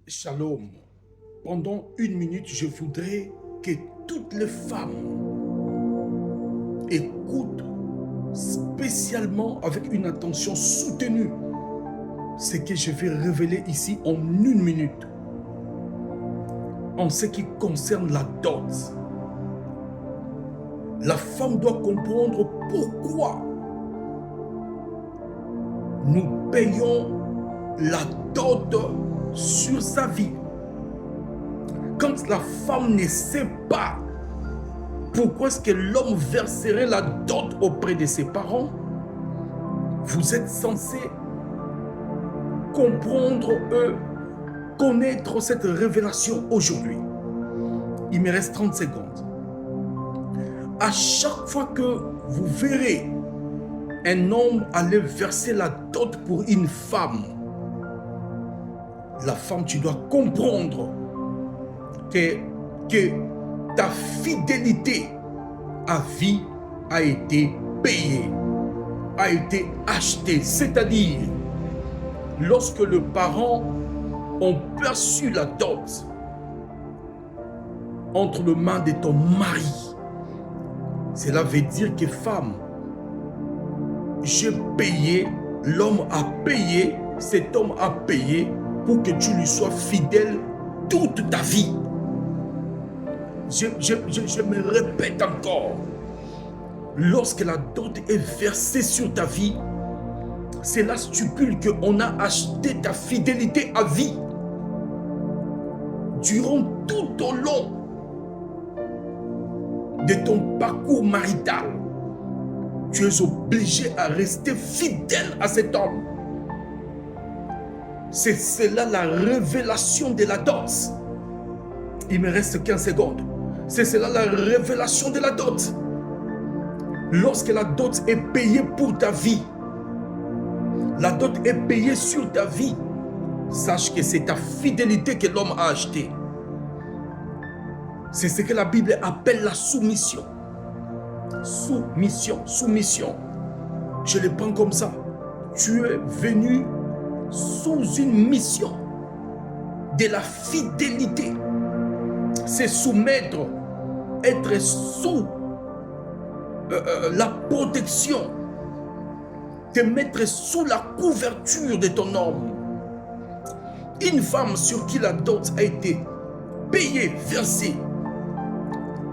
Shalom. Pendant une minute, je voudrais que toutes les femmes écoutent spécialement avec une attention soutenue ce que je vais révéler ici en une minute en ce qui concerne la dot. La femme doit comprendre pourquoi nous payons la dot sur sa vie. Quand la femme ne sait pas pourquoi est-ce que l'homme verserait la dot auprès de ses parents, vous êtes censé comprendre, connaître cette révélation aujourd'hui. Il me reste 30 secondes. À chaque fois que vous verrez un homme aller verser la dot pour une femme, la femme, tu dois comprendre que ta fidélité à vie a été payée, a été achetée. C'est-à-dire, lorsque les parents ont perçu la dot entre les mains de ton mari, cela veut dire que femme, j'ai payé, l'homme a payé, cet homme a payé pour que tu lui sois fidèle toute ta vie. Je me répète encore, lorsque la dot est versée sur ta vie, cela stipule qu'on a acheté ta fidélité à vie. Durant tout au long de ton parcours marital, tu es obligé à rester fidèle à cet homme. C'est cela la révélation de la dot. Il me reste 15 secondes. C'est cela la révélation de la dot. Lorsque la dot est payée pour ta vie, la dot est payée sur ta vie, sache que c'est ta fidélité que l'homme a achetée. C'est ce que la Bible appelle la soumission. Soumission. Je le prends comme ça. Tu es venu sous une mission de la fidélité. C'est soumettre, être sous la protection, te mettre sous la couverture de ton homme. Une femme sur qui la dot a été payée, versée,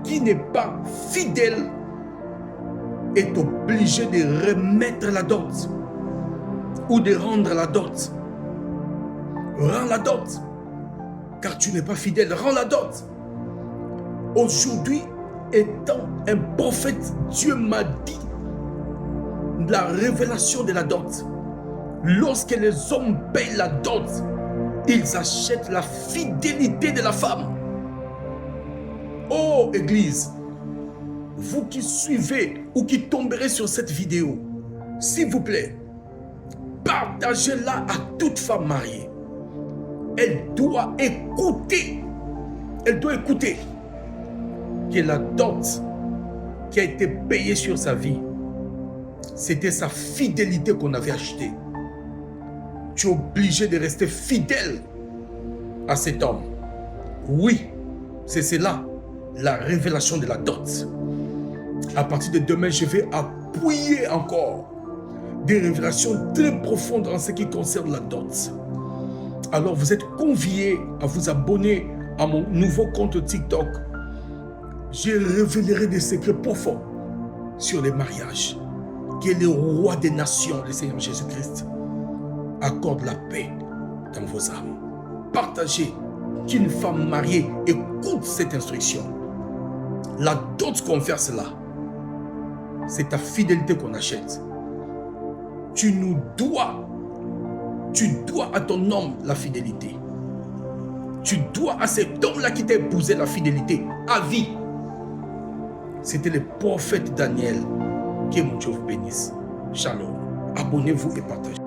qui n'est pas fidèle, est obligée de remettre la dot ou de rendre la dot. Rends la dot, car tu n'es pas fidèle. Rends la dot. Aujourd'hui, étant un prophète, Dieu m'a dit la révélation de la dot. Lorsque les hommes payent la dot, ils achètent la fidélité de la femme. Oh Église, vous qui suivez ou qui tomberez sur cette vidéo, s'il vous plaît, partagez-la à toute femme mariée. Elle doit écouter que la dot qui a été payée sur sa vie, c'était sa fidélité qu'on avait achetée. Tu es obligé de rester fidèle à cet homme. Oui, c'est cela, la révélation de la dot. À partir de demain, je vais appuyer encore des révélations très profondes en ce qui concerne la dot. Alors vous êtes conviés à vous abonner à mon nouveau compte TikTok. Je révélerai des secrets profonds sur les mariages. Que le roi des nations, le Seigneur Jésus-Christ, accorde la paix dans vos âmes. Partagez qu'une femme mariée écoute cette instruction. La dot qu'on verse là, c'est ta fidélité qu'on achète. Tu dois à ton homme la fidélité. Tu dois à cet homme-là qui t'a épousé la fidélité à vie. C'était le prophète Daniel. Que mon Dieu vous bénisse. Shalom. Abonnez-vous et partagez.